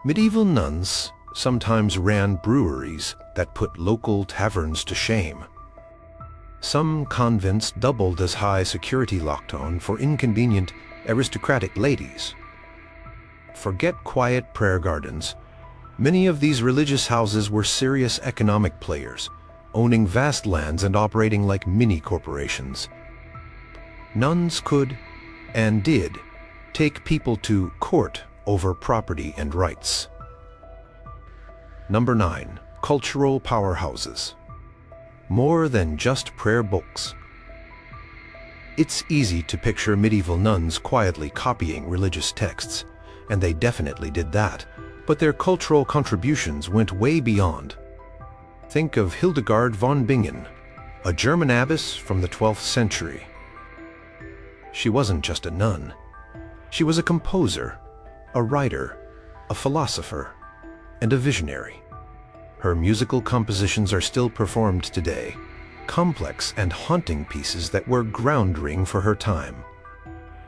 Medieval nuns sometimes ran breweries that put local taverns to shame. Some convents doubled as high security lockdown for inconvenient aristocratic ladies. Forget quiet prayer gardens. Many of these religious houses were serious economic players, owning vast lands and operating like mini-corporations. Nuns could, and did, take people to court over property and rights. Number 9. Cultural powerhouses. More than just prayer books. It's easy to picture medieval nuns quietly copying religious texts, and they definitely did that, but their cultural contributions went way beyond. Think of Hildegard von Bingen, a German abbess from the 12th century. She wasn't just a nun. She was a composer, a writer, a philosopher, and a visionary. Her musical compositions are still performed today, complex and haunting pieces that were groundbreaking for her time.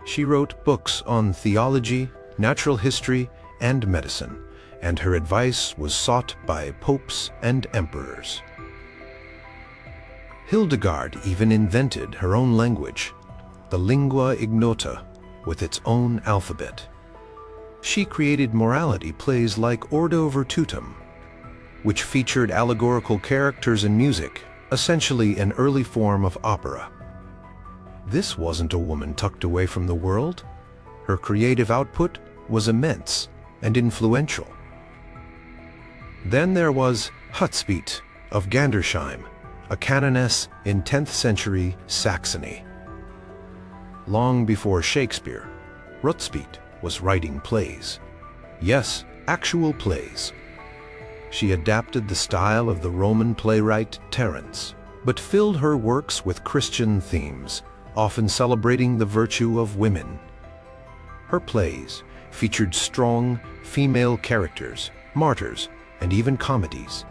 She wrote books on theology, natural history, and medicine, and her advice was sought by popes and emperors. Hildegard even invented her own language, the lingua ignota, with its own alphabet. She created morality plays like Ordo Virtutum, which featured allegorical characters and music, essentially an early form of opera. This wasn't a woman tucked away from the world. Her creative output was immense and influential. Then there was Hrotsvit of Gandersheim, a canoness in 10th century Saxony. Long before Shakespeare, Hrotsvit was writing plays. Yes, actual plays. She adapted the style of the Roman playwright Terence, but filled her works with Christian themes, often celebrating the virtue of women. Her plays featured strong female characters, martyrs, and even comedies.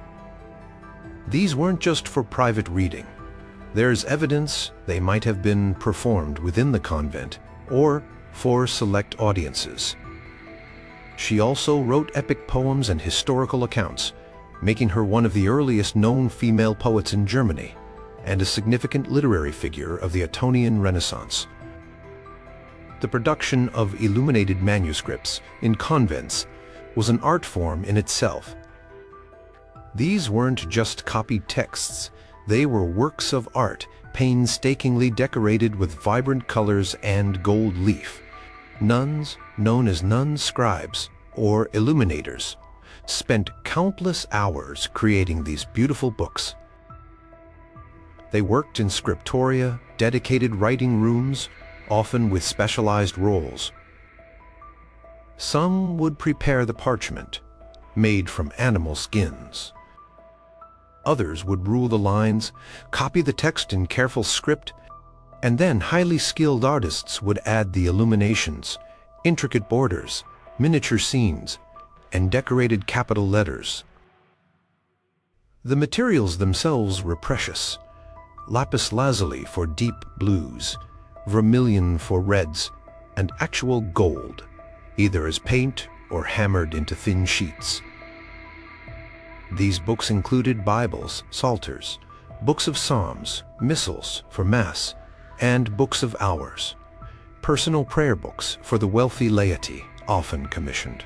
These weren't just for private reading. There's evidence they might have been performed within the convent or for select audiences. She also wrote epic poems and historical accounts, making her one of the earliest known female poets in Germany and a significant literary figure of the Ettonian Renaissance. The production of illuminated manuscripts in convents was an art form in itself. These weren't just copied texts, they were works of art painstakingly decorated with vibrant colors and gold leaf. Nuns, known as nun scribes or illuminators, spent countless hours creating these beautiful books. They worked in scriptoria, dedicated writing rooms, often with specialized roles. Some would prepare the parchment, made from animal skins. Others would rule the lines, copy the text in careful script, and then highly skilled artists would add the illuminations, intricate borders, miniature scenes, and decorated capital letters. The materials themselves were precious. Lapis lazuli for deep blues, vermilion for reds, and actual gold, either as paint or hammered into thin sheets. These books included Bibles, psalters, books of psalms, missals for Mass, and books of hours, personal prayer books for the wealthy laity, often commissioned.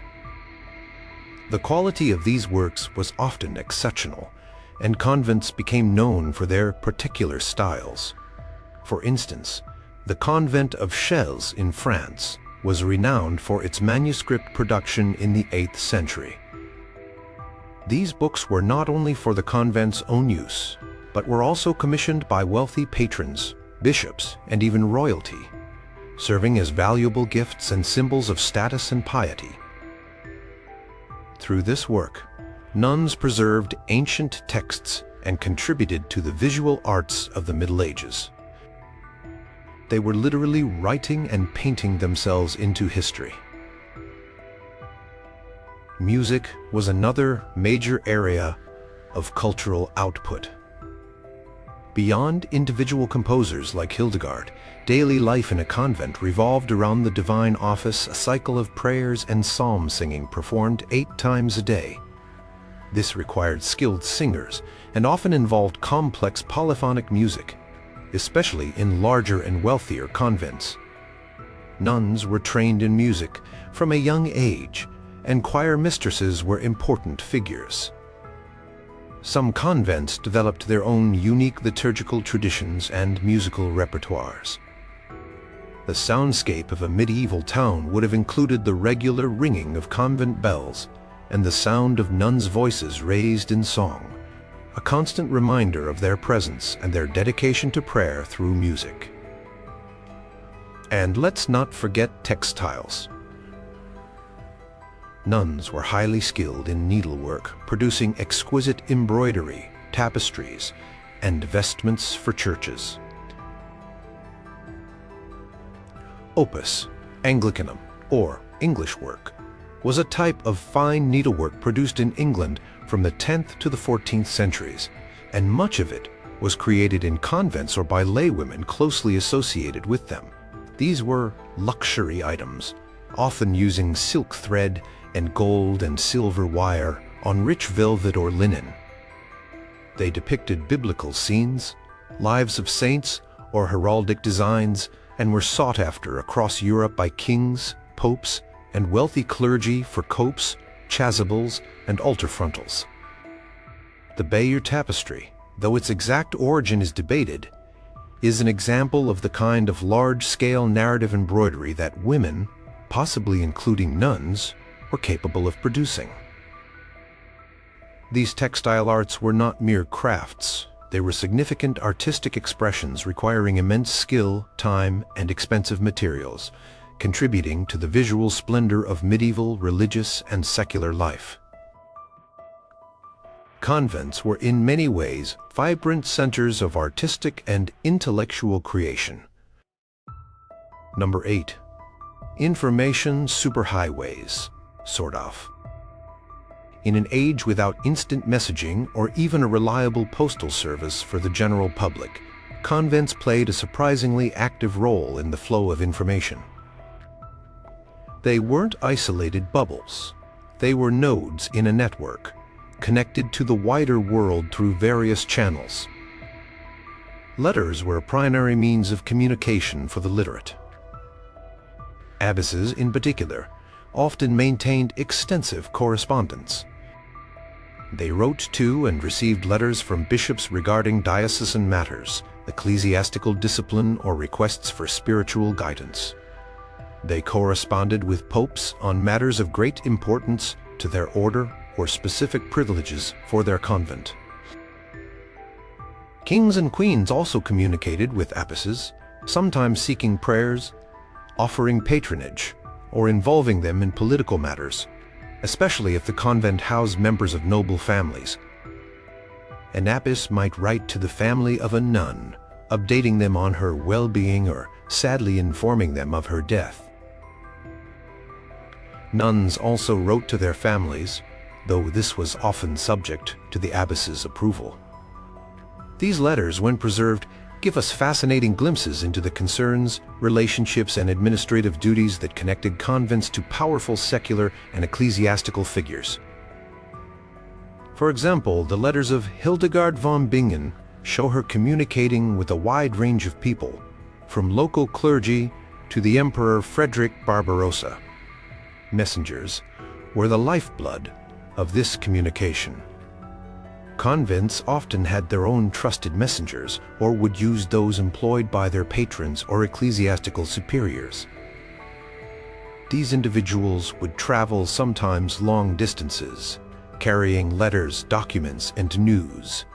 The quality of these works was often exceptional, and convents became known for their particular styles. For instance, the convent of Chelles in France was renowned for its manuscript production in the 8th century. These books were not only for the convent's own use, but were also commissioned by wealthy patrons, bishops, and even royalty, serving as valuable gifts and symbols of status and piety. Through this work, nuns preserved ancient texts and contributed to the visual arts of the Middle Ages. They were literally writing and painting themselves into history. Music was another major area of cultural output. Beyond individual composers like Hildegard, daily life in a convent revolved around the divine office, a cycle of prayers and psalm singing performed 8 times a day. This required skilled singers and often involved complex polyphonic music, especially in larger and wealthier convents. Nuns were trained in music from a young age, and choir mistresses were important figures. Some convents developed their own unique liturgical traditions and musical repertoires. The soundscape of a medieval town would have included the regular ringing of convent bells and the sound of nuns' voices raised in song, a constant reminder of their presence and their dedication to prayer through music. And let's not forget textiles. Nuns were highly skilled in needlework, producing exquisite embroidery, tapestries, and vestments for churches. Opus Anglicanum, or English work, was a type of fine needlework produced in England from the 10th to the 14th centuries, and much of it was created in convents or by laywomen closely associated with them. These were luxury items, often using silk thread and gold and silver wire on rich velvet or linen. They depicted biblical scenes, lives of saints, or heraldic designs, and were sought after across Europe by kings, popes, and wealthy clergy for copes, chasubles, and altar frontals. The Bayeux tapestry, though its exact origin is debated, is an example of the kind of large-scale narrative embroidery that women, possibly including nuns, were capable of producing. These textile arts were not mere crafts. They were significant artistic expressions requiring immense skill, time, and expensive materials, contributing to the visual splendor of medieval, religious, and secular life. Convents were in many ways vibrant centers of artistic and intellectual creation. Number 8. Information superhighways, sort of. In an age without instant messaging or even a reliable postal service for the general public, convents played a surprisingly active role in the flow of information. They weren't isolated bubbles. They were nodes in a network, connected to the wider world through various channels. Letters were a primary means of communication for the literate. Abbesses, in particular, often maintained extensive correspondence. They wrote to and received letters from bishops regarding diocesan matters, ecclesiastical discipline, or requests for spiritual guidance. They corresponded with popes on matters of great importance to their order or specific privileges for their convent. Kings and queens also communicated with abbesses, sometimes seeking prayers, offering patronage, or involving them in political matters, especially if the convent housed members of noble families. An abbess might write to the family of a nun, updating them on her well-being or sadly informing them of her death. Nuns also wrote to their families, though this was often subject to the abbess's approval. These letters, when preserved, give us fascinating glimpses into the concerns, relationships, and administrative duties that connected convents to powerful secular and ecclesiastical figures. For example, the letters of Hildegard von Bingen show her communicating with a wide range of people, from local clergy to the Emperor Frederick Barbarossa. Messengers were the lifeblood of this communication. Convents often had their own trusted messengers, or would use those employed by their patrons or ecclesiastical superiors. These individuals would travel sometimes long distances, carrying letters, documents, and news.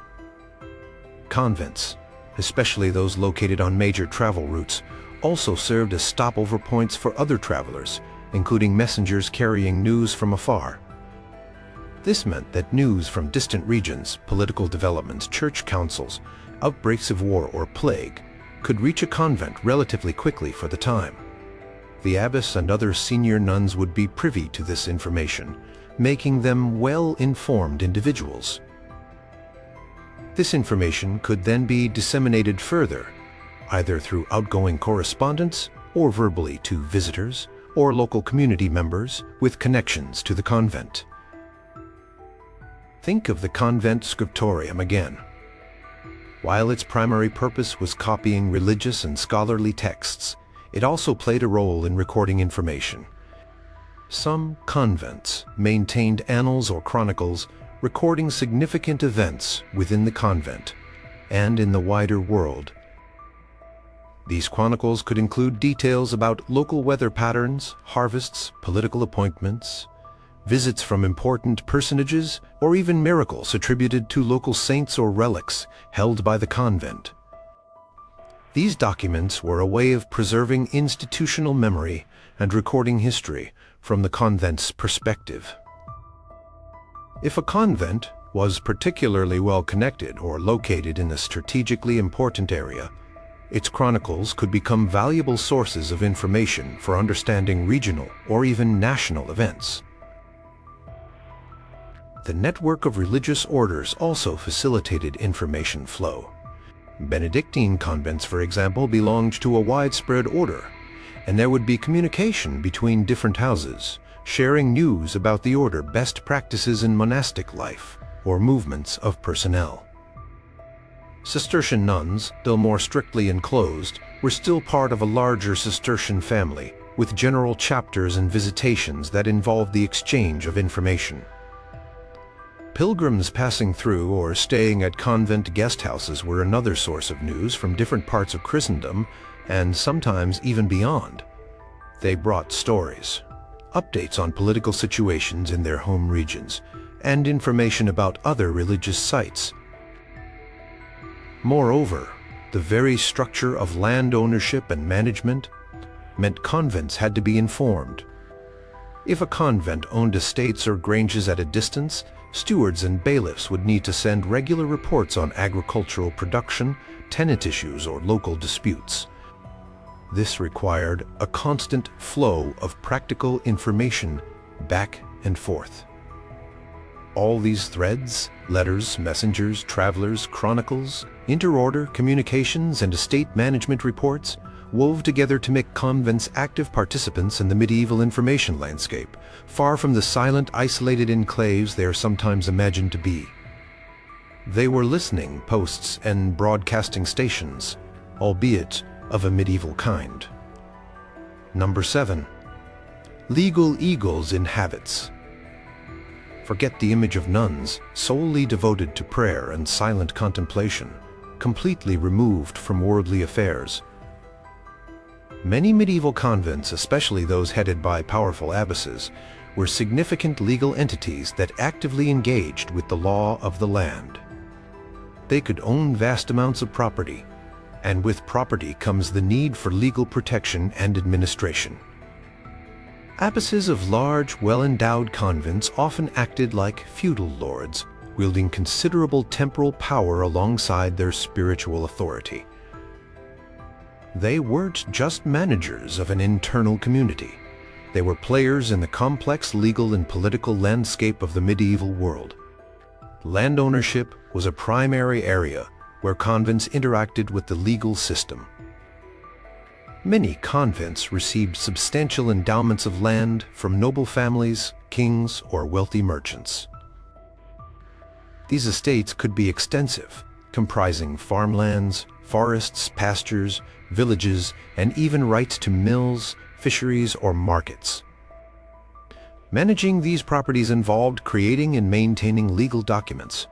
Convents, especially those located on major travel routes, also served as stopover points for other travelers, including messengers carrying news from afar. This meant that news from distant regions, political developments, church councils, outbreaks of war or plague could reach a convent relatively quickly for the time. The abbess and other senior nuns would be privy to this information, making them well-informed individuals. This information could then be disseminated further, either through outgoing correspondence or verbally to visitors or local community members with connections to the convent. Think of the convent scriptorium again. While its primary purpose was copying religious and scholarly texts, it also played a role in recording information. Some convents maintained annals or chronicles recording significant events within the convent and in the wider world. These chronicles could include details about local weather patterns, harvests, political appointments, visits from important personages, or even miracles attributed to local saints or relics held by the convent. These documents were a way of preserving institutional memory and recording history from the convent's perspective. If a convent was particularly well connected or located in a strategically important area, its chronicles could become valuable sources of information for understanding regional or even national events. The network of religious orders also facilitated information flow. Benedictine convents, for example, belonged to a widespread order, and there would be communication between different houses, sharing news about the order, best practices in monastic life, or movements of personnel. Cistercian nuns, though more strictly enclosed, were still part of a larger Cistercian family, with general chapters and visitations that involved the exchange of information. Pilgrims passing through or staying at convent guest houses were another source of news from different parts of Christendom, and sometimes even beyond. They brought stories, updates on political situations in their home regions, and information about other religious sites. Moreover, the very structure of land ownership and management meant convents had to be informed. If a convent owned estates or granges at a distance, stewards and bailiffs would need to send regular reports on agricultural production, tenant issues, or local disputes. This required a constant flow of practical information back and forth. All these threads, letters, messengers, travelers, chronicles, interorder communications, and estate management reports wove together to make convents active participants in the medieval information landscape, far from the silent, isolated enclaves they are sometimes imagined to be. They were listening posts and broadcasting stations, albeit of a medieval kind. Number 7. Legal eagles in habits. Forget the image of nuns solely devoted to prayer and silent contemplation, completely removed from worldly affairs. Many medieval convents, especially those headed by powerful abbesses, were significant legal entities that actively engaged with the law of the land. They could own vast amounts of property, and with property comes the need for legal protection and administration. Abbesses of large, well-endowed convents often acted like feudal lords, wielding considerable temporal power alongside their spiritual authority. They weren't just managers of an internal community. They were players in the complex legal and political landscape of the medieval world. Land ownership was a primary area where convents interacted with the legal system. Many convents received substantial endowments of land from noble families, kings, or wealthy merchants. These estates could be extensive, comprising farmlands, forests, pastures, villages, and even rights to mills, fisheries, or markets. Managing these properties involved creating and maintaining legal documents,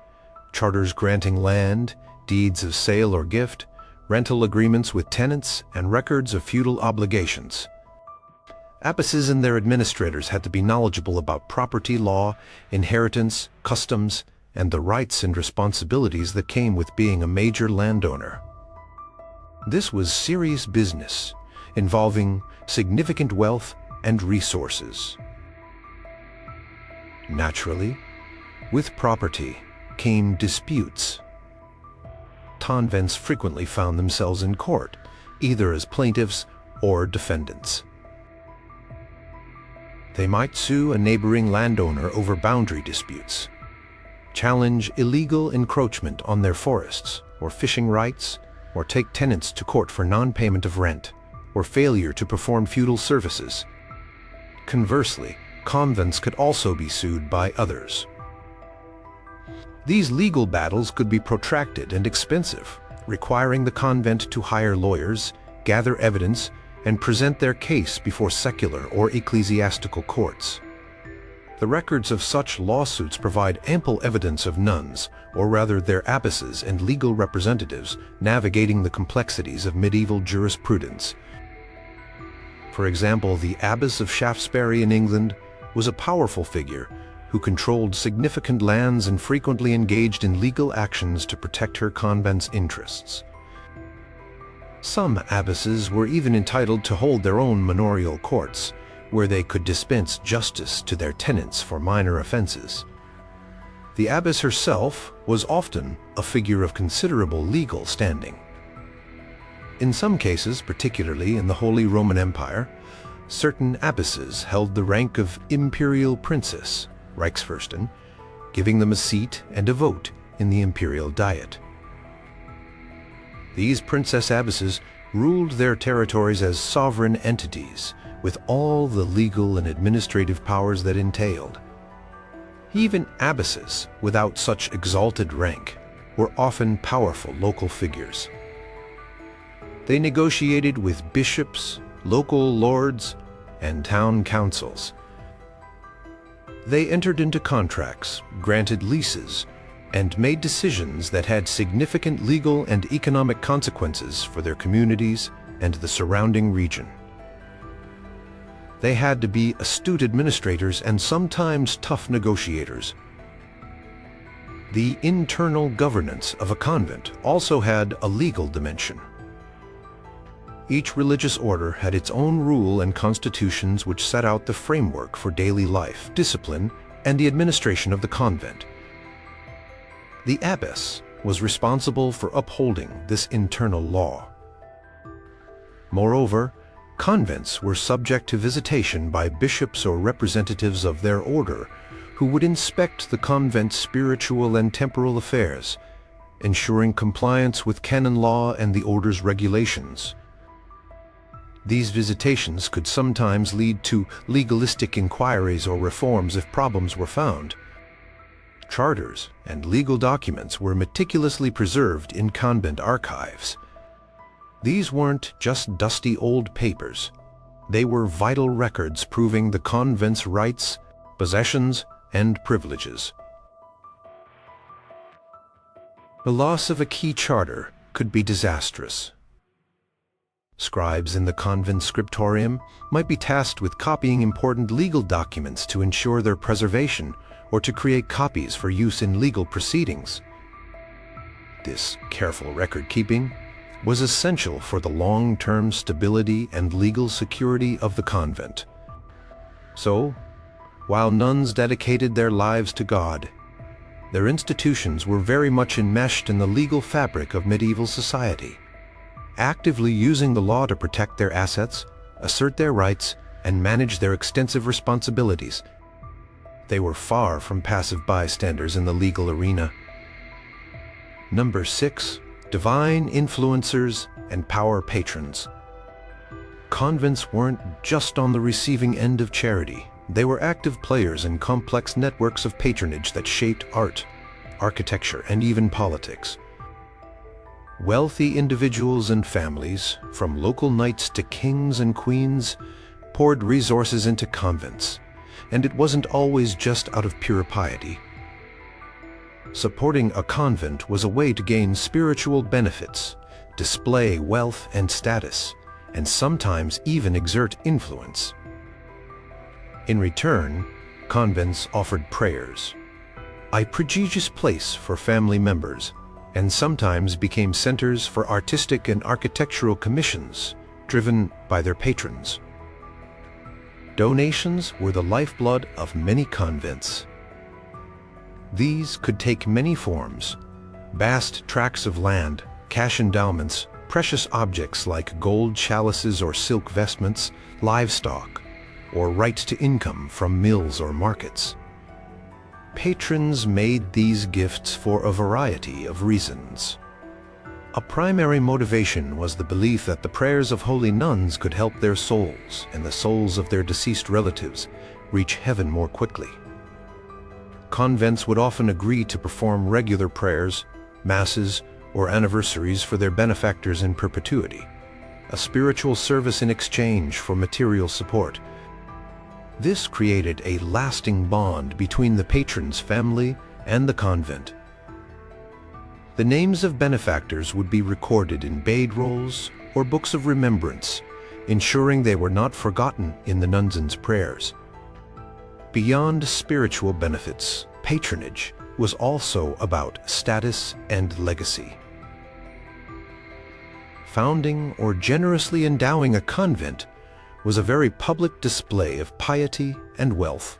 charters granting land, deeds of sale or gift, rental agreements with tenants, and records of feudal obligations. Abbesses and their administrators had to be knowledgeable about property law, inheritance, customs, and the rights and responsibilities that came with being a major landowner. This was serious business, involving significant wealth and resources. Naturally, with property came disputes. Convents frequently found themselves in court, either as plaintiffs or defendants. They might sue a neighboring landowner over boundary disputes. challenge illegal encroachment on their forests, or fishing rights, or take tenants to court for non-payment of rent, or failure to perform feudal services. Conversely, convents could also be sued by others. These legal battles could be protracted and expensive, requiring the convent to hire lawyers, gather evidence, and present their case before secular or ecclesiastical courts. The records of such lawsuits provide ample evidence of nuns, or rather their abbesses and legal representatives, navigating the complexities of medieval jurisprudence. For example, the abbess of Shaftesbury in England was a powerful figure who controlled significant lands and frequently engaged in legal actions to protect her convent's interests. Some abbesses were even entitled to hold their own manorial courts, where they could dispense justice to their tenants for minor offenses. The abbess herself was often a figure of considerable legal standing. In some cases, particularly in the Holy Roman Empire, certain abbesses held the rank of imperial princess, Reichsfürstin, giving them a seat and a vote in the imperial diet. These princess abbesses ruled their territories as sovereign entities, with all the legal and administrative powers that entailed. Even abbesses, without such exalted rank, were often powerful local figures. They negotiated with bishops, local lords, and town councils. They entered into contracts, granted leases, and made decisions that had significant legal and economic consequences for their communities and the surrounding region. They had to be astute administrators and sometimes tough negotiators. The internal governance of a convent also had a legal dimension. Each religious order had its own rule and constitutions which set out the framework for daily life, discipline, and the administration of the convent. The abbess was responsible for upholding this internal law. Moreover, convents were subject to visitation by bishops or representatives of their order, who would inspect the convent's spiritual and temporal affairs, ensuring compliance with canon law and the order's regulations. These visitations could sometimes lead to legalistic inquiries or reforms if problems were found. Charters and legal documents were meticulously preserved in convent archives. These weren't just dusty old papers. They were vital records proving the convent's rights, possessions, and privileges. The loss of a key charter could be disastrous. Scribes in the convent scriptorium might be tasked with copying important legal documents to ensure their preservation or to create copies for use in legal proceedings. This careful record-keeping was essential for the long-term stability and legal security of the convent. So, while nuns dedicated their lives to God, their institutions were very much enmeshed in the legal fabric of medieval society, actively using the law to protect their assets, assert their rights, and manage their extensive responsibilities. They were far from passive bystanders in the legal arena. Number 6. Divine influencers and power patrons. Convents weren't just on the receiving end of charity. They were active players in complex networks of patronage that shaped art, architecture, and even politics. Wealthy individuals and families, from local knights to kings and queens, poured resources into convents, and it wasn't always just out of pure piety. Supporting a convent was a way to gain spiritual benefits, display wealth and status, and sometimes even exert influence. In return, convents offered prayers, a prestigious place for family members, and sometimes became centers for artistic and architectural commissions driven by their patrons. Donations were the lifeblood of many convents. These could take many forms: vast tracts of land, cash endowments, precious objects like gold chalices or silk vestments, livestock, or rights to income from mills or markets. Patrons made these gifts for a variety of reasons. A primary motivation was the belief that the prayers of holy nuns could help their souls and the souls of their deceased relatives reach heaven more quickly. Convents would often agree to perform regular prayers, masses, or anniversaries for their benefactors in perpetuity, a spiritual service in exchange for material support. This created a lasting bond between the patron's family and the convent. The names of benefactors would be recorded in bead rolls or books of remembrance, ensuring they were not forgotten in the nuns' prayers. Beyond spiritual benefits, patronage was also about status and legacy. Founding or generously endowing a convent was a very public display of piety and wealth.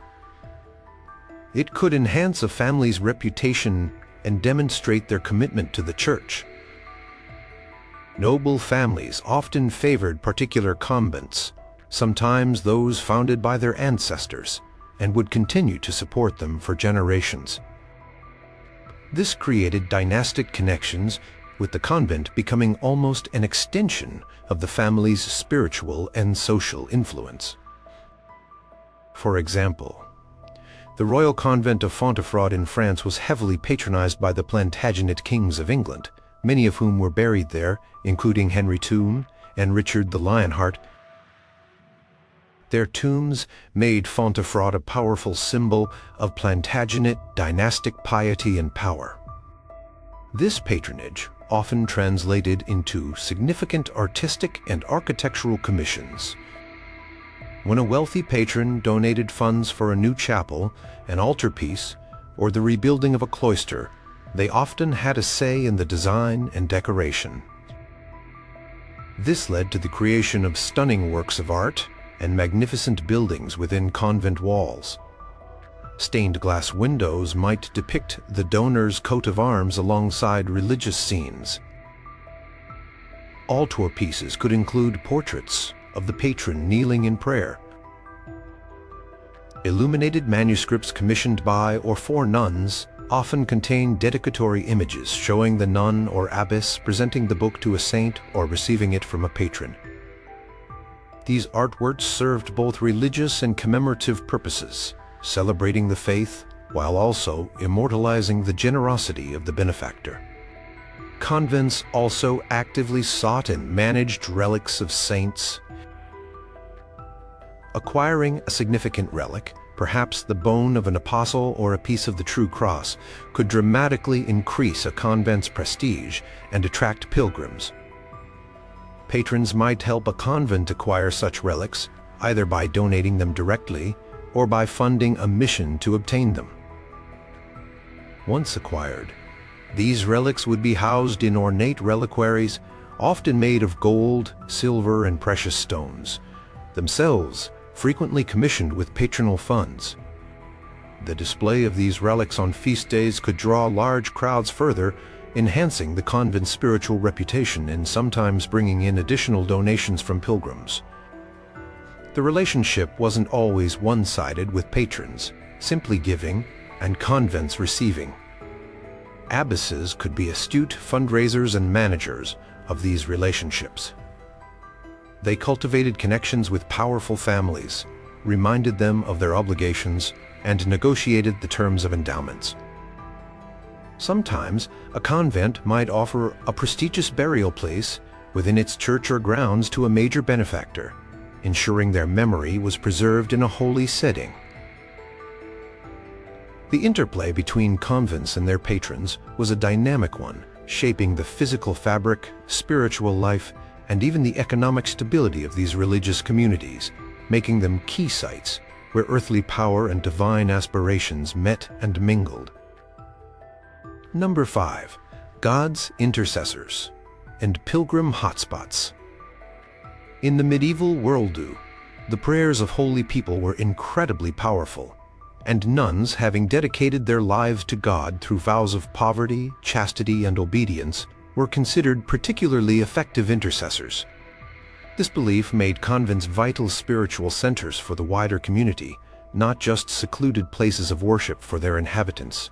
It could enhance a family's reputation and demonstrate their commitment to the church. Noble families often favored particular convents, sometimes those founded by their ancestors, and would continue to support them for generations. This created dynastic connections, with the convent becoming almost an extension of the family's spiritual and social influence. For example, the royal convent of Fontevraud in France was heavily patronized by the Plantagenet kings of England, many of whom were buried there, including Henry II and Richard the Lionheart. Their tombs made Fontevraud a powerful symbol of Plantagenet dynastic piety and power. This patronage often translated into significant artistic and architectural commissions. When a wealthy patron donated funds for a new chapel, an altarpiece, or the rebuilding of a cloister, they often had a say in the design and decoration. This led to the creation of stunning works of art and magnificent buildings within convent walls. Stained glass windows might depict the donor's coat of arms alongside religious scenes. Altar pieces could include portraits of the patron kneeling in prayer. Illuminated manuscripts commissioned by or for nuns often contain dedicatory images showing the nun or abbess presenting the book to a saint or receiving it from a patron. These artworks served both religious and commemorative purposes, celebrating the faith while also immortalizing the generosity of the benefactor. Convents also actively sought and managed relics of saints. Acquiring a significant relic, perhaps the bone of an apostle or a piece of the true cross, could dramatically increase a convent's prestige and attract pilgrims. Patrons might help a convent acquire such relics, either by donating them directly or by funding a mission to obtain them. Once acquired, these relics would be housed in ornate reliquaries, often made of gold, silver, and precious stones, themselves frequently commissioned with patronal funds. The display of these relics on feast days could draw large crowds further, enhancing the convent's spiritual reputation and sometimes bringing in additional donations from pilgrims. The relationship wasn't always one-sided, with patrons simply giving and convents receiving. Abbesses could be astute fundraisers and managers of these relationships. They cultivated connections with powerful families, reminded them of their obligations, and negotiated the terms of endowments. Sometimes a convent might offer a prestigious burial place within its church or grounds to a major benefactor, ensuring their memory was preserved in a holy setting. The interplay between convents and their patrons was a dynamic one, shaping the physical fabric, spiritual life, and even the economic stability of these religious communities, making them key sites where earthly power and divine aspirations met and mingled. Number 5. God's intercessors and pilgrim hotspots. In the medieval worldview, the prayers of holy people were incredibly powerful, and nuns, having dedicated their lives to God through vows of poverty, chastity, and obedience, were considered particularly effective intercessors. This belief made convents vital spiritual centers for the wider community, not just secluded places of worship for their inhabitants.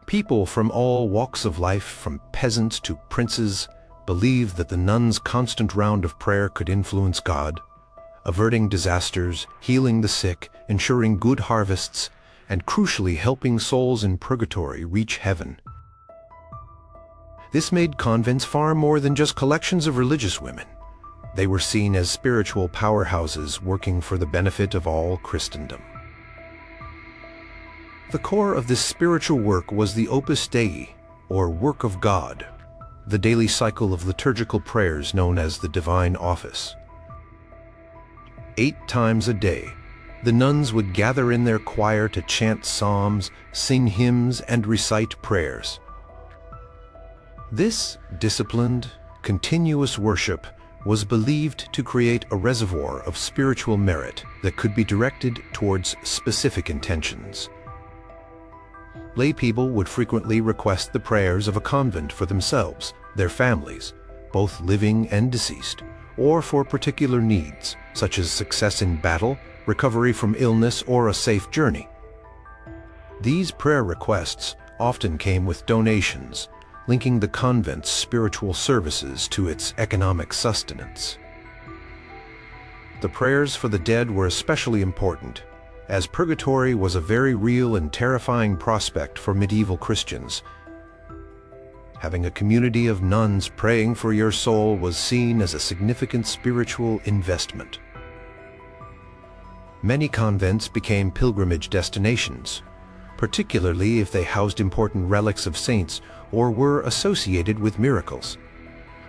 People from all walks of life, from peasants to princes, believed that the nuns' constant round of prayer could influence God, averting disasters, healing the sick, ensuring good harvests, and crucially helping souls in purgatory reach heaven. This made convents far more than just collections of religious women. They were seen as spiritual powerhouses working for the benefit of all Christendom. The core of this spiritual work was the Opus Dei, or Work of God, the daily cycle of liturgical prayers known as the Divine Office. 8 times a day, the nuns would gather in their choir to chant psalms, sing hymns, and recite prayers. This disciplined, continuous worship was believed to create a reservoir of spiritual merit that could be directed towards specific intentions. Lay people would frequently request the prayers of a convent for themselves, their families, both living and deceased, or for particular needs, such as success in battle, recovery from illness, or a safe journey. These prayer requests often came with donations, linking the convent's spiritual services to its economic sustenance. The prayers for the dead were especially important, as purgatory was a very real and terrifying prospect for medieval Christians. Having a community of nuns praying for your soul was seen as a significant spiritual investment. Many convents became pilgrimage destinations, particularly if they housed important relics of saints or were associated with miracles.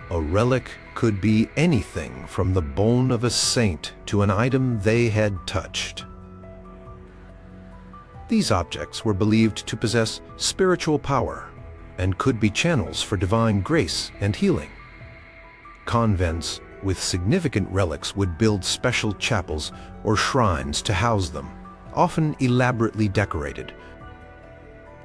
A relic could be anything from the bone of a saint to an item they had touched. These objects were believed to possess spiritual power and could be channels for divine grace and healing. Convents with significant relics would build special chapels or shrines to house them, often elaborately decorated.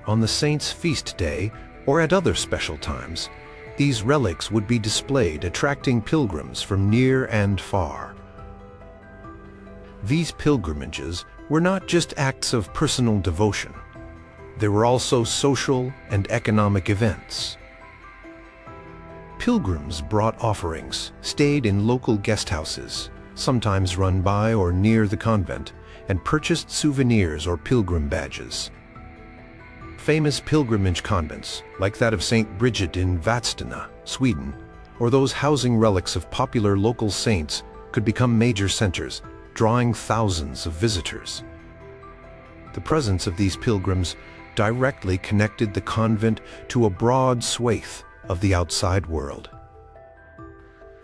On the saint's feast day or at other special times, these relics would be displayed, attracting pilgrims from near and far. These pilgrimages were not just acts of personal devotion. They were also social and economic events. Pilgrims brought offerings, stayed in local guest houses, sometimes run by or near the convent, and purchased souvenirs or pilgrim badges. Famous pilgrimage convents, like that of St. Bridget in Vadstena, Sweden, or those housing relics of popular local saints, could become major centers, drawing thousands of visitors. The presence of these pilgrims directly connected the convent to a broad swathe of the outside world.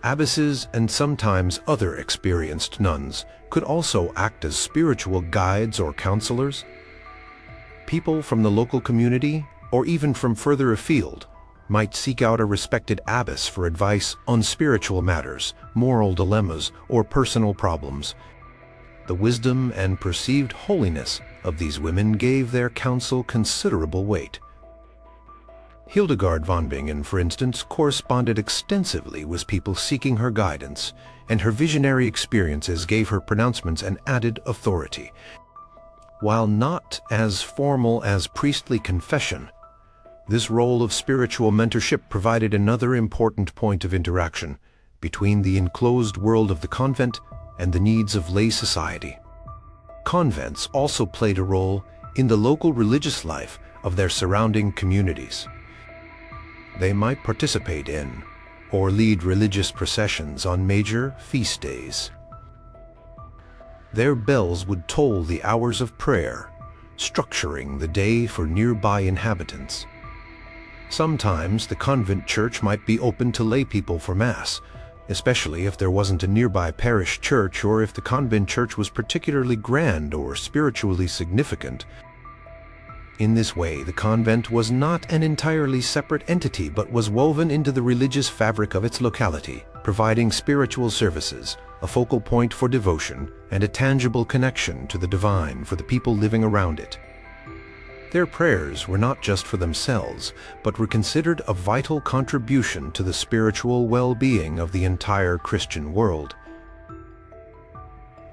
Abbesses and sometimes other experienced nuns could also act as spiritual guides or counselors. People from the local community, or even from further afield, might seek out a respected abbess for advice on spiritual matters, moral dilemmas, or personal problems. The wisdom and perceived holiness of these women gave their counsel considerable weight. Hildegard von Bingen, for instance, corresponded extensively with people seeking her guidance, and her visionary experiences gave her pronouncements an added authority. While not as formal as priestly confession, this role of spiritual mentorship provided another important point of interaction between the enclosed world of the convent and the needs of lay society. Convents also played a role in the local religious life of their surrounding communities. They might participate in or lead religious processions on major feast days. Their bells would toll the hours of prayer, structuring the day for nearby inhabitants. Sometimes the convent church might be open to lay people for Mass, especially if there wasn't a nearby parish church or if the convent church was particularly grand or spiritually significant. In this way, the convent was not an entirely separate entity but was woven into the religious fabric of its locality, providing spiritual services, a focal point for devotion, and a tangible connection to the divine for the people living around it. Their prayers were not just for themselves, but were considered a vital contribution to the spiritual well-being of the entire Christian world.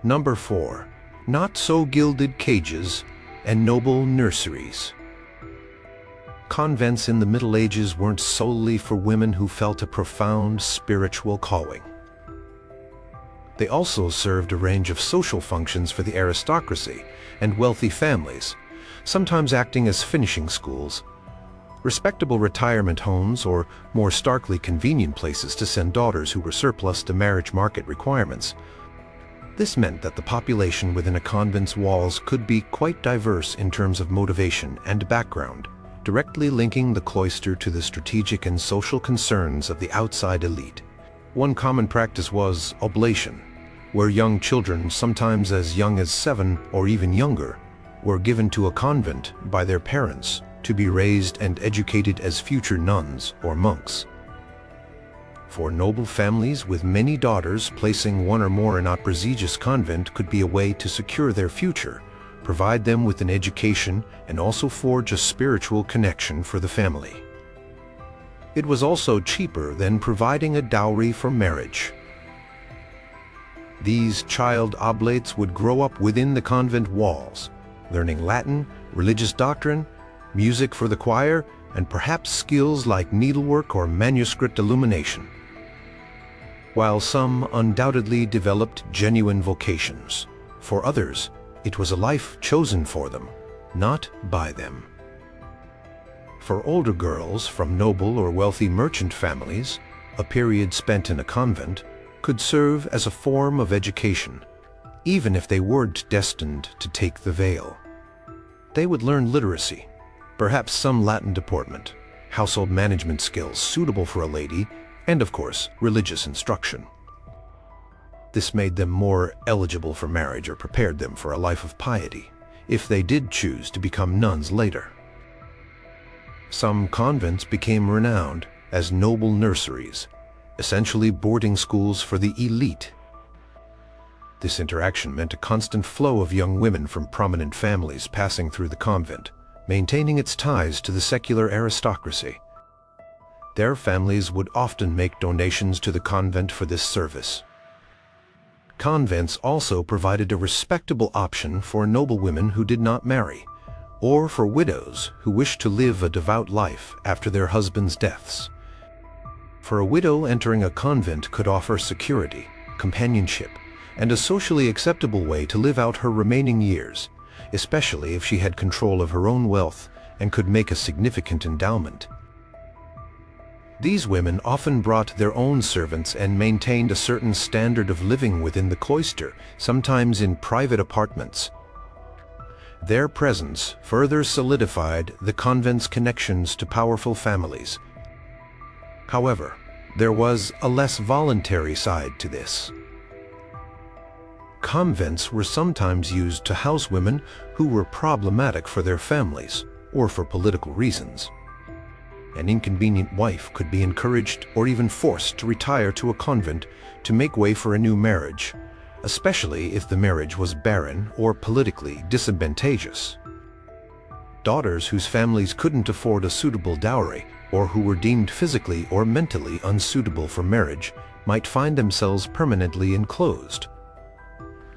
Number 4. not-so-gilded cages, and noble nurseries. Convents in the Middle Ages weren't solely for women who felt a profound spiritual calling. They also served a range of social functions for the aristocracy and wealthy families, sometimes acting as finishing schools, respectable retirement homes, or more starkly convenient places to send daughters who were surplus to marriage market requirements. This meant that the population within a convent's walls could be quite diverse in terms of motivation and background, directly linking the cloister to the strategic and social concerns of the outside elite. One common practice was oblation, where young children, sometimes as young as 7 or even younger, were given to a convent by their parents to be raised and educated as future nuns or monks. For noble families with many daughters, placing one or more in a prestigious convent could be a way to secure their future, provide them with an education, and also forge a spiritual connection for the family. It was also cheaper than providing a dowry for marriage. These child oblates would grow up within the convent walls, learning Latin, religious doctrine, music for the choir, and perhaps skills like needlework or manuscript illumination. While some undoubtedly developed genuine vocations, for others, it was a life chosen for them, not by them. For older girls from noble or wealthy merchant families, a period spent in a convent could serve as a form of education, even if they weren't destined to take the veil. They would learn literacy, perhaps some Latin deportment, household management skills suitable for a lady, and of course, religious instruction. This made them more eligible for marriage or prepared them for a life of piety, if they did choose to become nuns later. Some convents became renowned as noble nurseries, essentially boarding schools for the elite. This interaction meant a constant flow of young women from prominent families passing through the convent, maintaining its ties to the secular aristocracy. Their families would often make donations to the convent for this service. Convents also provided a respectable option for noblewomen who did not marry, or for widows who wished to live a devout life after their husbands' deaths. For a widow, entering a convent could offer security, companionship, and a socially acceptable way to live out her remaining years, especially if she had control of her own wealth and could make a significant endowment. These women often brought their own servants and maintained a certain standard of living within the cloister, sometimes in private apartments. Their presence further solidified the convent's connections to powerful families. However, there was a less voluntary side to this. Convents were sometimes used to house women who were problematic for their families or for political reasons. An inconvenient wife could be encouraged or even forced to retire to a convent to make way for a new marriage, especially if the marriage was barren or politically disadvantageous. Daughters whose families couldn't afford a suitable dowry or who were deemed physically or mentally unsuitable for marriage might find themselves permanently enclosed.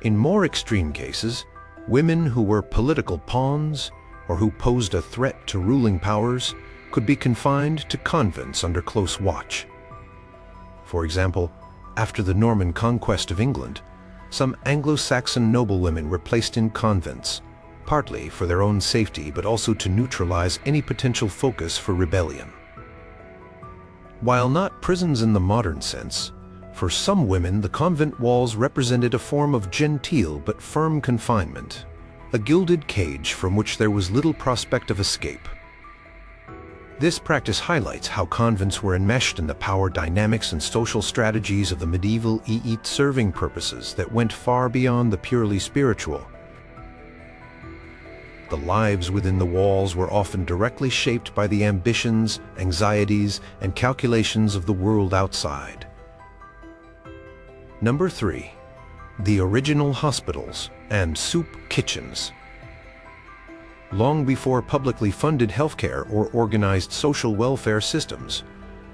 In more extreme cases, women who were political pawns or who posed a threat to ruling powers could be confined to convents under close watch. For example, after the Norman conquest of England, some Anglo-Saxon noblewomen were placed in convents, partly for their own safety but also to neutralize any potential focus for rebellion. While not prisons in the modern sense, for some women the convent walls represented a form of genteel but firm confinement, a gilded cage from which there was little prospect of escape. This practice highlights how convents were enmeshed in the power dynamics and social strategies of the medieval elite, serving purposes that went far beyond the purely spiritual. The lives within the walls were often directly shaped by the ambitions, anxieties, and calculations of the world outside. Number 3. The original hospitals and soup kitchens. Long before publicly funded healthcare or organized social welfare systems,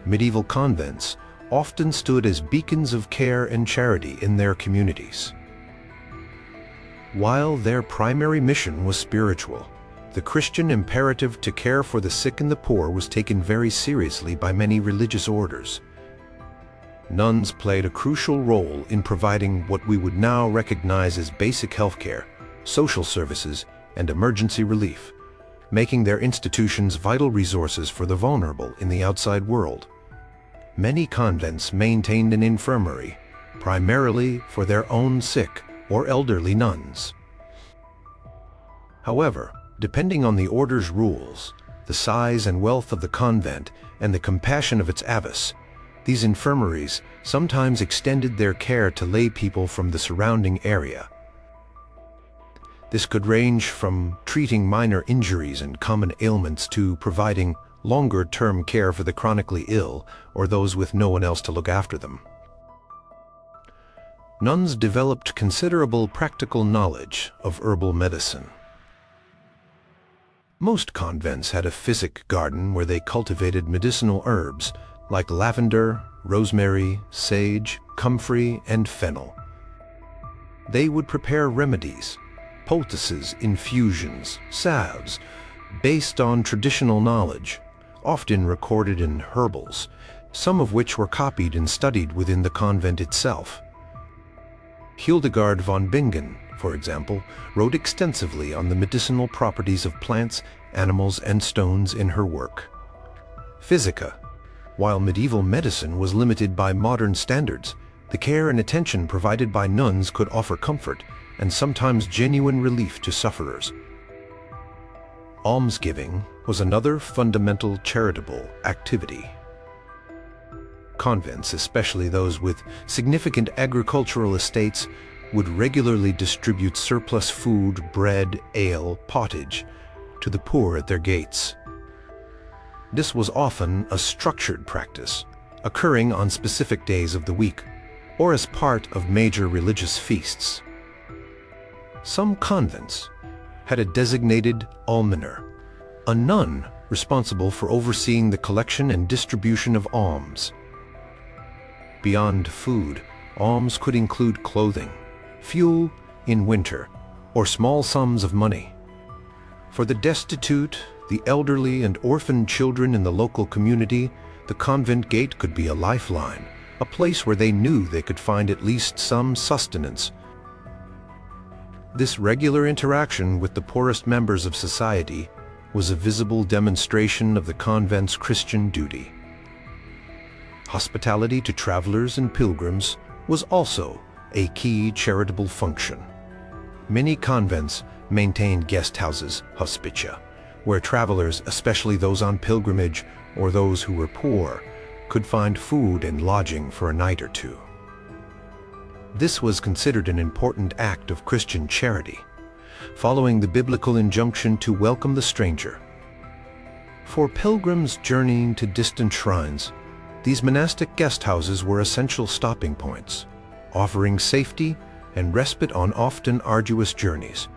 medieval convents often stood as beacons of care and charity in their communities. While their primary mission was spiritual, the Christian imperative to care for the sick and the poor was taken very seriously by many religious orders. Nuns played a crucial role in providing what we would now recognize as basic healthcare, social services, and emergency relief, making their institutions vital resources for the vulnerable in the outside world. Many convents maintained an infirmary, primarily for their own sick or elderly nuns. However, depending on the order's rules, the size and wealth of the convent, and the compassion of its abbess, these infirmaries sometimes extended their care to lay people from the surrounding area. This could range from treating minor injuries and common ailments to providing longer-term care for the chronically ill or those with no one else to look after them. Nuns developed considerable practical knowledge of herbal medicine. Most convents had a physic garden where they cultivated medicinal herbs like lavender, rosemary, sage, comfrey, and fennel. They would prepare remedies, poultices, infusions, salves, based on traditional knowledge, often recorded in herbals, some of which were copied and studied within the convent itself. Hildegard von Bingen, for example, wrote extensively on the medicinal properties of plants, animals, and stones in her work. Physica. While medieval medicine was limited by modern standards, the care and attention provided by nuns could offer comfort and sometimes genuine relief to sufferers. Almsgiving was another fundamental charitable activity. Convents, especially those with significant agricultural estates, would regularly distribute surplus food, bread, ale, pottage to the poor at their gates. This was often a structured practice, occurring on specific days of the week, or as part of major religious feasts. Some convents had a designated almoner, a nun responsible for overseeing the collection and distribution of alms. Beyond food, alms could include clothing, fuel in winter, or small sums of money. For the destitute, the elderly, and orphaned children in the local community, the convent gate could be a lifeline, a place where they knew they could find at least some sustenance. This regular interaction with the poorest members of society was a visible demonstration of the convent's Christian duty. Hospitality to travelers and pilgrims was also a key charitable function. Many convents maintained guest houses, hospitia, where travelers, especially those on pilgrimage or those who were poor, could find food and lodging for a night or two. This was considered an important act of Christian charity, following the biblical injunction to welcome the stranger. For pilgrims journeying to distant shrines, these monastic guest houses were essential stopping points, offering safety and respite on often arduous journeys.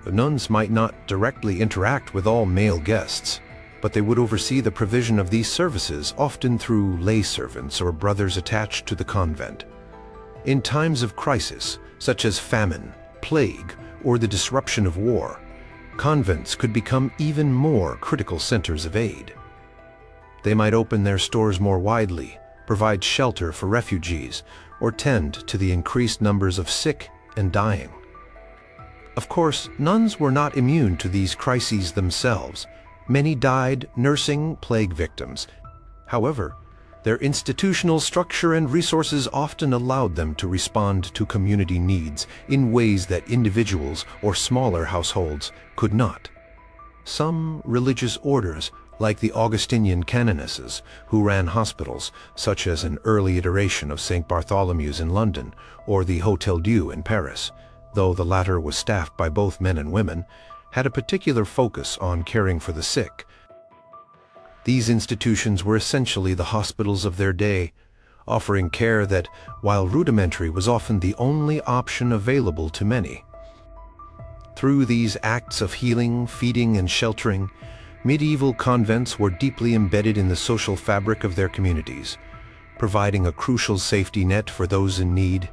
The nuns might not directly interact with all male guests, but they would oversee the provision of these services, often through lay servants or brothers attached to the convent. In times of crisis, such as famine, plague, or the disruption of war, convents could become even more critical centers of aid. They might open their stores more widely, provide shelter for refugees, or tend to the increased numbers of sick and dying. Of course, nuns were not immune to these crises themselves. Many died nursing plague victims. However, their institutional structure and resources often allowed them to respond to community needs in ways that individuals or smaller households could not. Some religious orders, like the Augustinian canonesses, who ran hospitals, such as an early iteration of St. Bartholomew's in London or the Hôtel Dieu in Paris, though the latter was staffed by both men and women, had a particular focus on caring for the sick. These institutions were essentially the hospitals of their day, offering care that, while rudimentary, was often the only option available to many. Through these acts of healing, feeding, and sheltering, medieval convents were deeply embedded in the social fabric of their communities, providing a crucial safety net for those in need.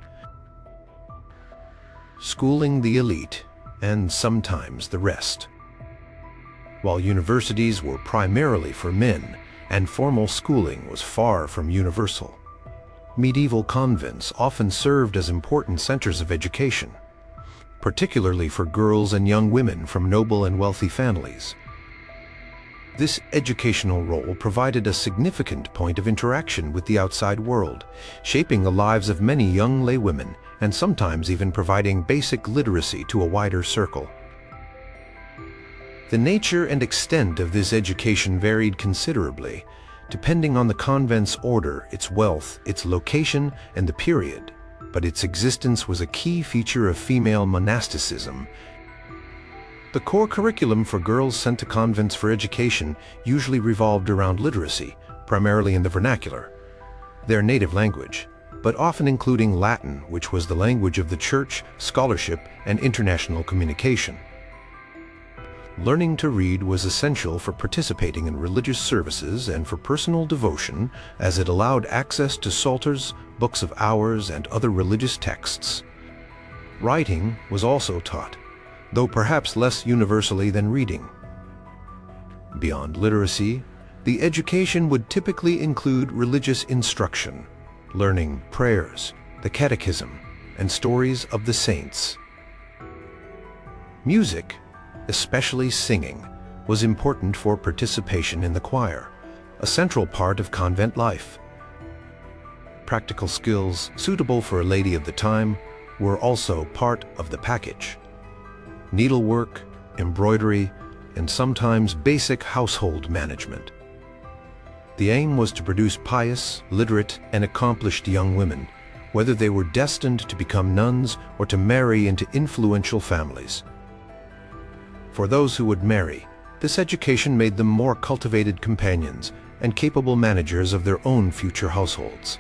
schooling the elite, and sometimes the rest. While universities were primarily for men, and formal schooling was far from universal, medieval convents often served as important centers of education, particularly for girls and young women from noble and wealthy families. This educational role provided a significant point of interaction with the outside world, shaping the lives of many young laywomen and sometimes even providing basic literacy to a wider circle. The nature and extent of this education varied considerably, depending on the convent's order, its wealth, its location, and the period, but its existence was a key feature of female monasticism. The core curriculum for girls sent to convents for education usually revolved around literacy, primarily in the vernacular, their native language, but often including Latin, which was the language of the church, scholarship, and international communication. Learning to read was essential for participating in religious services and for personal devotion, as it allowed access to psalters, books of hours, and other religious texts. Writing was also taught, though perhaps less universally than reading. Beyond literacy, the education would typically include religious instruction, learning prayers, the catechism, and stories of the saints. Music, especially singing, was important for participation in the choir, a central part of convent life. Practical skills suitable for a lady of the time were also part of the package. Needlework, embroidery, and sometimes basic household management. The aim was to produce pious, literate, and accomplished young women, whether they were destined to become nuns or to marry into influential families. For those who would marry, this education made them more cultivated companions and capable managers of their own future households.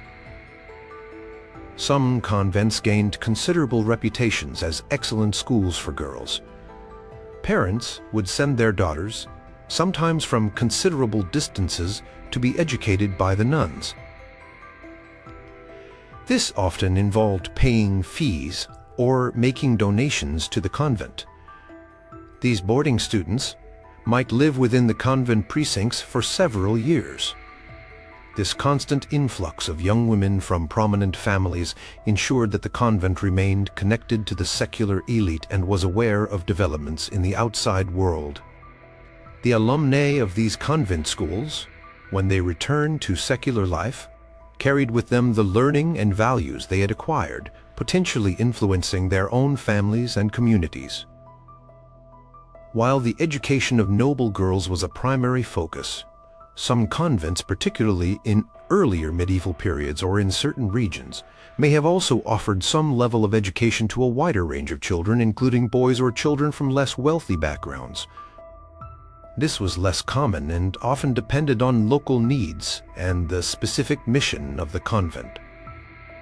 Some convents gained considerable reputations as excellent schools for girls. Parents would send their daughters, sometimes from considerable distances, to be educated by the nuns. This often involved paying fees or making donations to the convent. These boarding students might live within the convent precincts for several years. This constant influx of young women from prominent families ensured that the convent remained connected to the secular elite and was aware of developments in the outside world. The alumnae of these convent schools, when they returned to secular life, carried with them the learning and values they had acquired, potentially influencing their own families and communities. While the education of noble girls was a primary focus, some convents, particularly in earlier medieval periods or in certain regions, may have also offered some level of education to a wider range of children, including boys or children from less wealthy backgrounds. This was less common and often depended on local needs and the specific mission of the convent.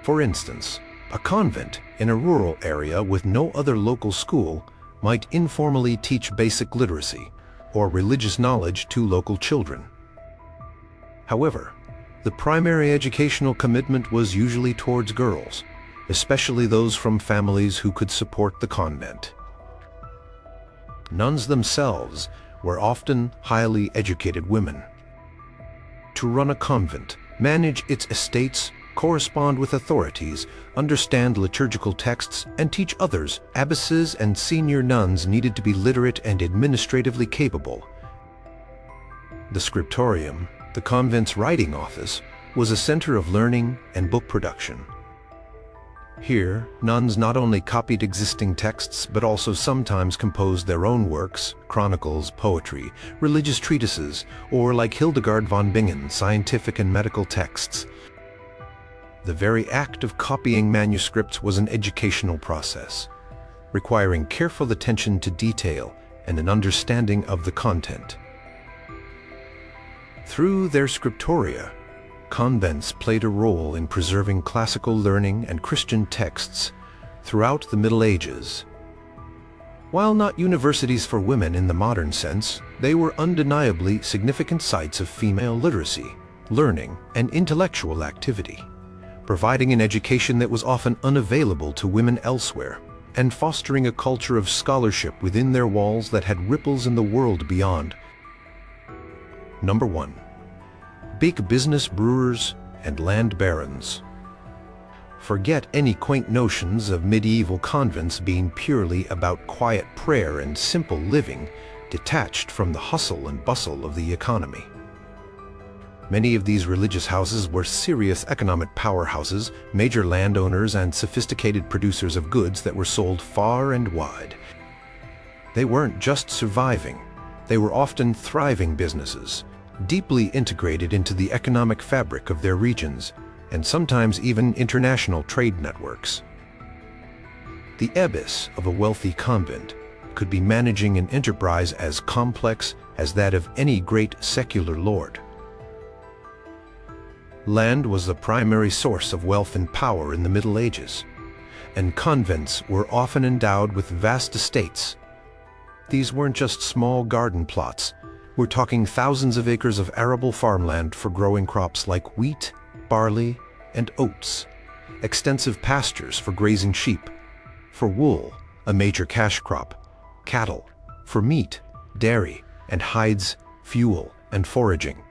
For instance, a convent in a rural area with no other local school might informally teach basic literacy or religious knowledge to local children. However, the primary educational commitment was usually towards girls, especially those from families who could support the convent. Nuns themselves were often highly educated women. To run a convent, manage its estates, correspond with authorities, understand liturgical texts, and teach others, abbesses and senior nuns needed to be literate and administratively capable. The scriptorium, the convent's writing office, was a center of learning and book production. Here, nuns not only copied existing texts but also sometimes composed their own works, chronicles, poetry, religious treatises, or, like Hildegard von Bingen, scientific and medical texts. The very act of copying manuscripts was an educational process, requiring careful attention to detail and an understanding of the content. Through their scriptoria, convents played a role in preserving classical learning and Christian texts throughout the Middle Ages. While not universities for women in the modern sense, they were undeniably significant sites of female literacy, learning, and intellectual activity, providing an education that was often unavailable to women elsewhere, and fostering a culture of scholarship within their walls that had ripples in the world beyond. Number 1. Big business brewers and land barons. Forget any quaint notions of medieval convents being purely about quiet prayer and simple living, detached from the hustle and bustle of the economy. Many of these religious houses were serious economic powerhouses, major landowners, and sophisticated producers of goods that were sold far and wide. They weren't just surviving, they were often thriving businesses, deeply integrated into the economic fabric of their regions, and sometimes even international trade networks. The abbess of a wealthy convent could be managing an enterprise as complex as that of any great secular lord. Land was the primary source of wealth and power in the Middle Ages, and convents were often endowed with vast estates. These weren't just small garden plots. We're talking thousands of acres of arable farmland for growing crops like wheat, barley, and oats, extensive pastures for grazing sheep, for wool, a major cash crop, cattle, for meat, dairy, and hides, fuel, and foraging.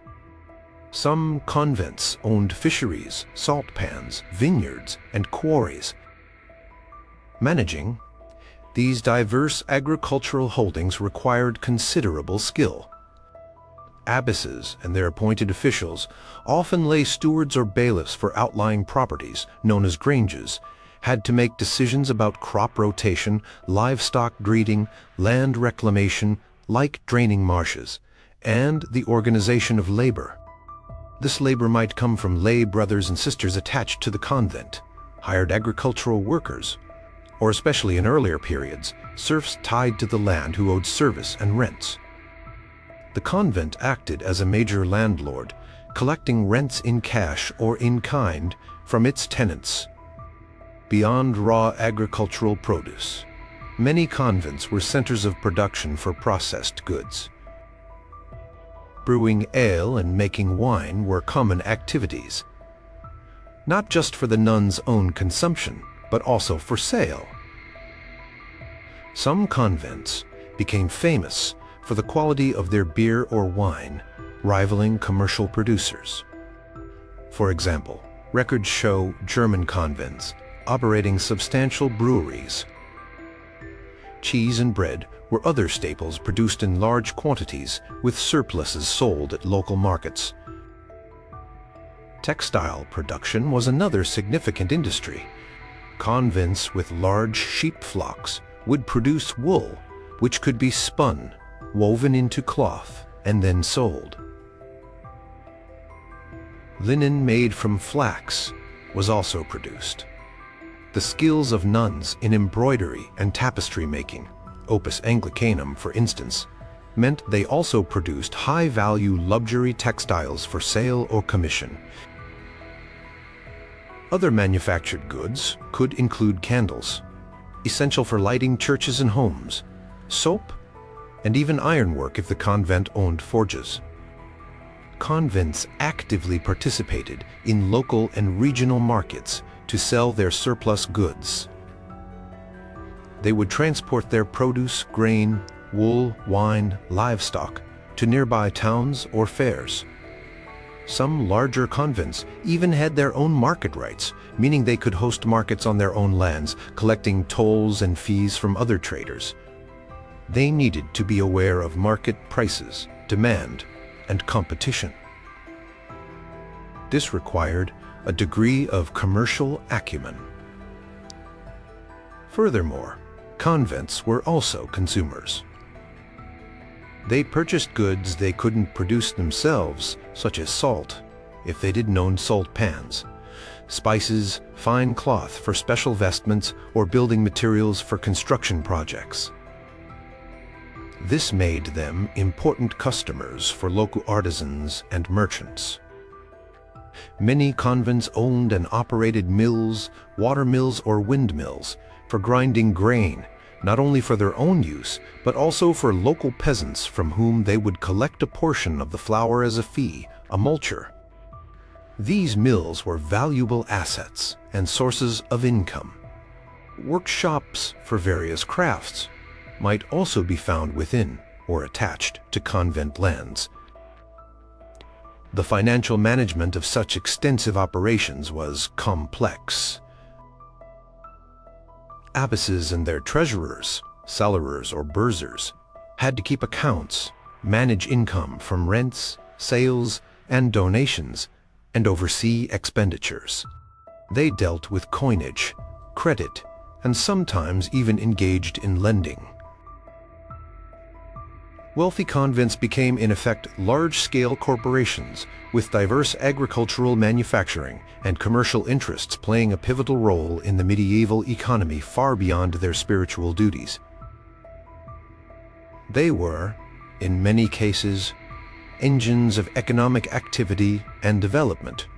Some convents owned fisheries, salt pans, vineyards, and quarries. Managing these diverse agricultural holdings required considerable skill. Abbesses and their appointed officials, often lay stewards or bailiffs for outlying properties, known as granges, had to make decisions about crop rotation, livestock breeding, land reclamation, like draining marshes, and the organization of labor. This labor might come from lay brothers and sisters attached to the convent, hired agricultural workers, or especially in earlier periods, serfs tied to the land who owed service and rents. The convent acted as a major landlord, collecting rents in cash or in kind from its tenants. Beyond raw agricultural produce, many convents were centers of production for processed goods. Brewing ale and making wine were common activities, not just for the nuns' own consumption, but also for sale. Some convents became famous for the quality of their beer or wine, rivaling commercial producers. For example, records show German convents operating substantial breweries. Cheese and bread were other staples produced in large quantities, with surpluses sold at local markets. Textile production was another significant industry. Convents with large sheep flocks would produce wool, which could be spun, woven into cloth, and then sold. Linen made from flax was also produced. The skills of nuns in embroidery and tapestry making, opus Anglicanum for instance, meant they also produced high-value luxury textiles for sale or commission. Other manufactured goods could include candles, essential for lighting churches and homes, soap, and even ironwork if the convent owned forges. Convents actively participated in local and regional markets to sell their surplus goods. They would transport their produce, grain, wool, wine, livestock to nearby towns or fairs. Some larger convents even had their own market rights, meaning they could host markets on their own lands, collecting tolls and fees from other traders. They needed to be aware of market prices, demand, and competition. This required a degree of commercial acumen. Furthermore, convents were also consumers. They purchased goods they couldn't produce themselves, such as salt, if they didn't own salt pans, spices, fine cloth for special vestments, or building materials for construction projects. This made them important customers for local artisans and merchants. Many convents owned and operated mills, water mills, or windmills for grinding grain, not only for their own use, but also for local peasants from whom they would collect a portion of the flour as a fee, a multure. These mills were valuable assets and sources of income. Workshops for various crafts might also be found within or attached to convent lands. The financial management of such extensive operations was complex. Abbesses and their treasurers, cellars or bursars, had to keep accounts, manage income from rents, sales, and donations, and oversee expenditures. They dealt with coinage, credit, and sometimes even engaged in lending. Wealthy convents became in effect large-scale corporations with diverse agricultural manufacturing and commercial interests playing a pivotal role in the medieval economy far beyond their spiritual duties. They were, in many cases, engines of economic activity and development,